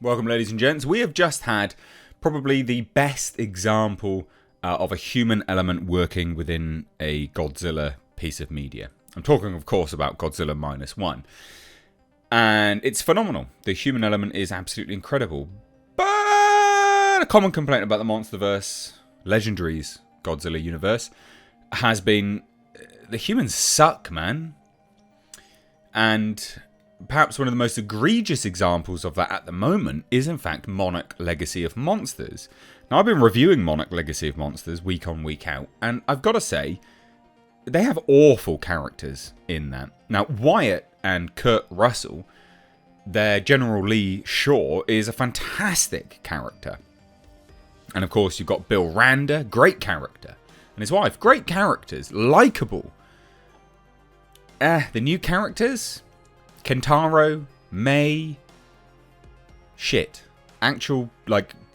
Welcome, ladies and gents. We have just had probably the best example of a human element working within a Godzilla piece of media. I'm talking, of course, about Godzilla -1. And it's phenomenal. The human element is absolutely incredible. But a common complaint about the Monsterverse, Legendary's Godzilla universe, has been the humans suck, man. And perhaps one of the most egregious examples of that at the moment is, in fact, Monarch Legacy of Monsters. Now, I've been reviewing Monarch Legacy of Monsters week on, week out, and I've got to say, they have awful characters in that. Now, Wyatt and Kurt Russell, their General Lee Shaw, is a fantastic character. And, of course, you've got Bill Randa, great character. And his wife, great characters, likeable. The new characters... Kentaro, May, shit. Actual,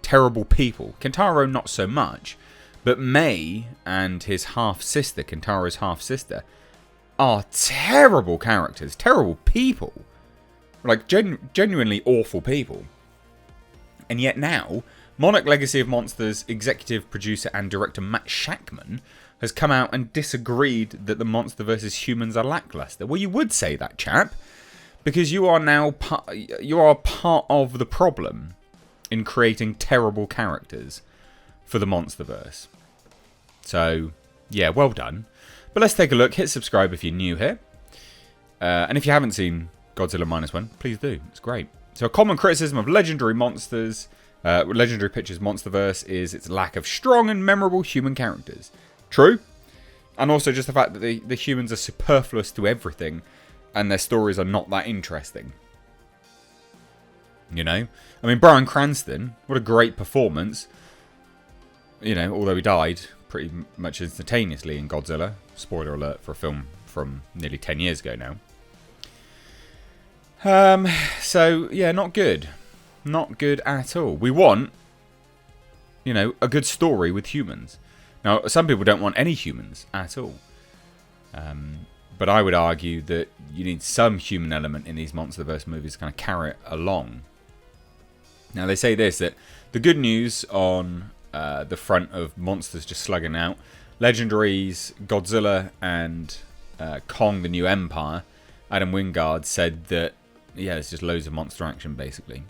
terrible people. Kentaro, not so much. But May and his half-sister, Kentaro's half-sister, are terrible characters. Terrible people. Genuinely awful people. And yet now, Monarch Legacy of Monsters executive producer and director Matt Shakman has come out and disagreed that the Monsterverse's humans are lackluster. Well, you would say that, chap. Because you are now part of the problem in creating terrible characters for the Monsterverse. So, yeah, well done. But let's take a look. Hit subscribe if you're new here. And if you haven't seen Godzilla -1, please do. It's great. So a common criticism of Legendary Pictures' Monsterverse is its lack of strong and memorable human characters. True. And also just the fact that the humans are superfluous to everything. And their stories are not that interesting. You know? I mean, Bryan Cranston, what a great performance. You know, although he died pretty much instantaneously in Godzilla. Spoiler alert for a film from nearly 10 years ago now. So, yeah, not good. Not good at all. We want, a good story with humans. Now, some people don't want any humans at all. But I would argue that you need some human element in these Monsterverse movies to kind of carry it along. Now, they say this, that the good news on the front of monsters just slugging out, Legendary's Godzilla and Kong the New Empire, Adam Wingard said that, yeah, there's just loads of monster action, basically.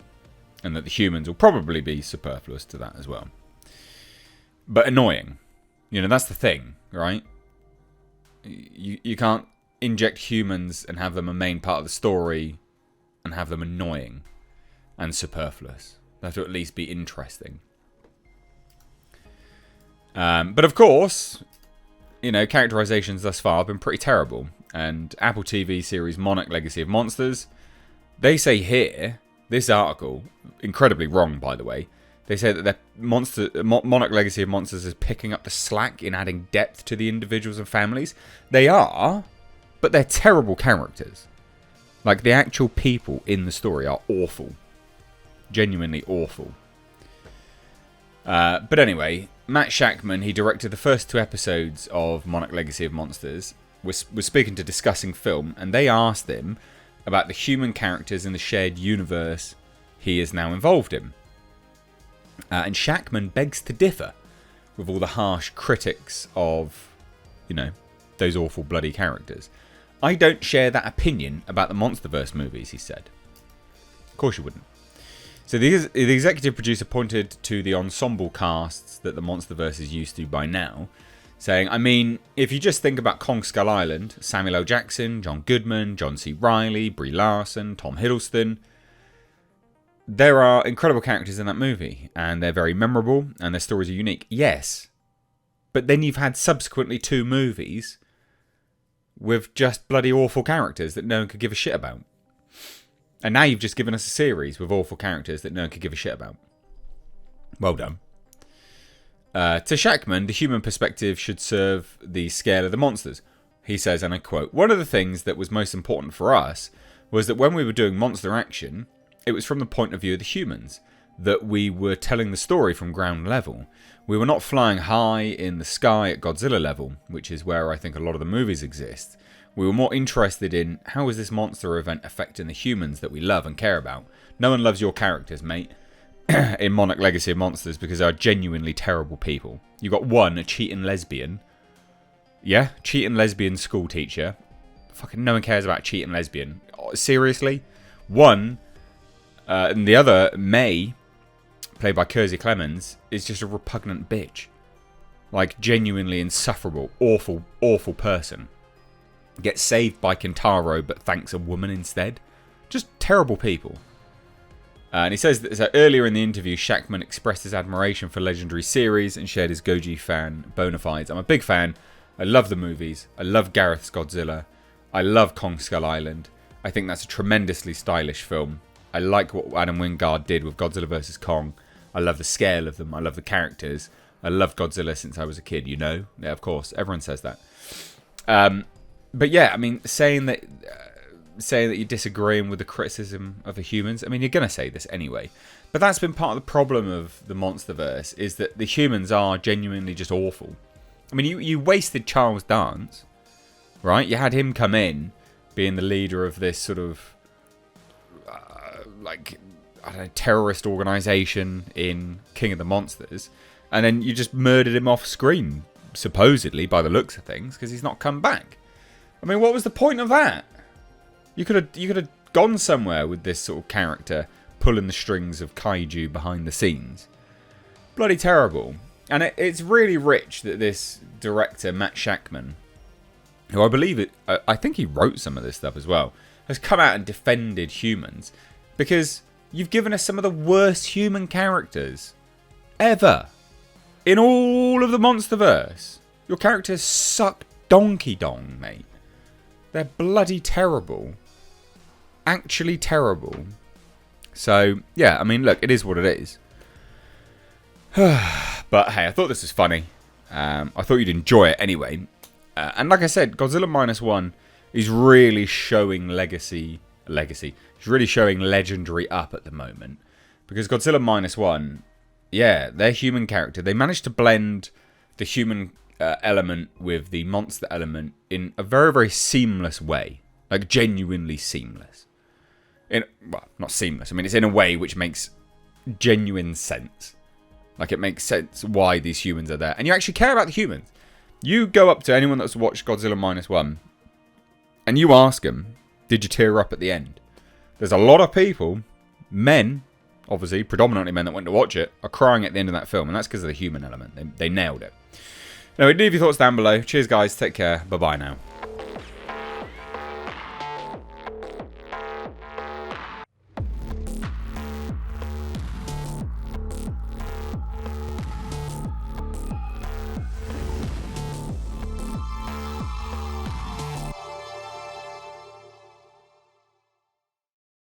And that the humans will probably be superfluous to that as well. But annoying. That's the thing, right? You can't inject humans and have them a main part of the story and have them annoying and superfluous. They have to at least be interesting. But of course, characterizations thus far have been pretty terrible. And Apple TV series Monarch Legacy of Monsters, they say here, this article, incredibly wrong by the way, they say that Monarch Legacy of Monsters is picking up the slack in adding depth to the individuals and families. They are, but they're terrible characters. The actual people in the story are awful. Genuinely awful. But anyway, Matt Shakman, he directed the first 2 episodes of Monarch Legacy of Monsters, was speaking to Discussing Film, and they asked him about the human characters in the shared universe he is now involved in. And Shakman begs to differ with all the harsh critics of, those awful bloody characters. I don't share that opinion about the Monsterverse movies, he said. Of course you wouldn't. So the executive producer pointed to the ensemble casts that the Monsterverse is used to by now, saying, I mean, if you just think about Kong Skull Island, Samuel L. Jackson, John Goodman, John C. Reilly, Brie Larson, Tom Hiddleston, there are incredible characters in that movie, and they're very memorable, and their stories are unique. Yes, but then you've had subsequently 2 movies with just bloody awful characters that no one could give a shit about. And now you've just given us a series with awful characters that no one could give a shit about. Well done. To Shakman, the human perspective should serve the scale of the monsters. He says, and I quote, one of the things that was most important for us was that when we were doing monster action, it was from the point of view of the humans, that we were telling the story from ground level. We were not flying high in the sky at Godzilla level, which is where I think a lot of the movies exist. We were more interested in how is this monster event affecting the humans that we love and care about. No one loves your characters, mate, in Monarch Legacy of Monsters because they are genuinely terrible people. You got one, a cheating lesbian. Yeah, cheating lesbian school teacher. Fucking no one cares about cheating lesbian. Seriously? One, and the other, May, played by Kersey Clemens, is just a repugnant bitch. Like, genuinely insufferable, awful, awful person. Gets saved by Kentaro, but thanks a woman instead. Just terrible people. And he says that so earlier in the interview, Shackman expressed his admiration for Legendary series and shared his Goji fan bona fides. I'm a big fan. I love the movies. I love Gareth's Godzilla. I love Kong Skull Island. I think that's a tremendously stylish film. I like what Adam Wingard did with Godzilla vs. Kong. I love the scale of them. I love the characters. I love Godzilla since I was a kid, you know? Yeah, of course. Everyone says that. But yeah, I mean, saying that you're disagreeing with the criticism of the humans, I mean, you're going to say this anyway. But that's been part of the problem of the Monsterverse, is that the humans are genuinely just awful. I mean, you wasted Charles Dance, right? You had him come in, being the leader of this sort of, I don't know, terrorist organisation in King of the Monsters, and then you just murdered him off screen, supposedly, by the looks of things, because he's not come back. I mean, what was the point of that? You could have gone somewhere with this sort of character pulling the strings of kaiju behind the scenes. Bloody terrible. And it's really rich that this director, Matt Shackman, who I think he wrote some of this stuff as well, has come out and defended humans. Because you've given us some of the worst human characters ever in all of the Monsterverse. Your characters suck donkey dong, mate. They're bloody terrible. Actually terrible. So, yeah, I mean, look, it is what it is. But, hey, I thought this was funny. I thought you'd enjoy it anyway. And like I said, Godzilla Minus One is really showing legacy. It's really showing Legendary up at the moment. Because Godzilla Minus One, yeah, their human character, they managed to blend the human element with the monster element in a very, very seamless way. Like, genuinely seamless. Well, not seamless. I mean, it's in a way which makes genuine sense. Like, it makes sense why these humans are there. And you actually care about the humans. You go up to anyone that's watched Godzilla Minus One, and you ask them, did you tear up at the end? There's a lot of people, men, obviously, predominantly men that went to watch it, are crying at the end of that film. And that's because of the human element. They nailed it. Anyway, leave your thoughts down below. Cheers, guys. Take care. Bye-bye now.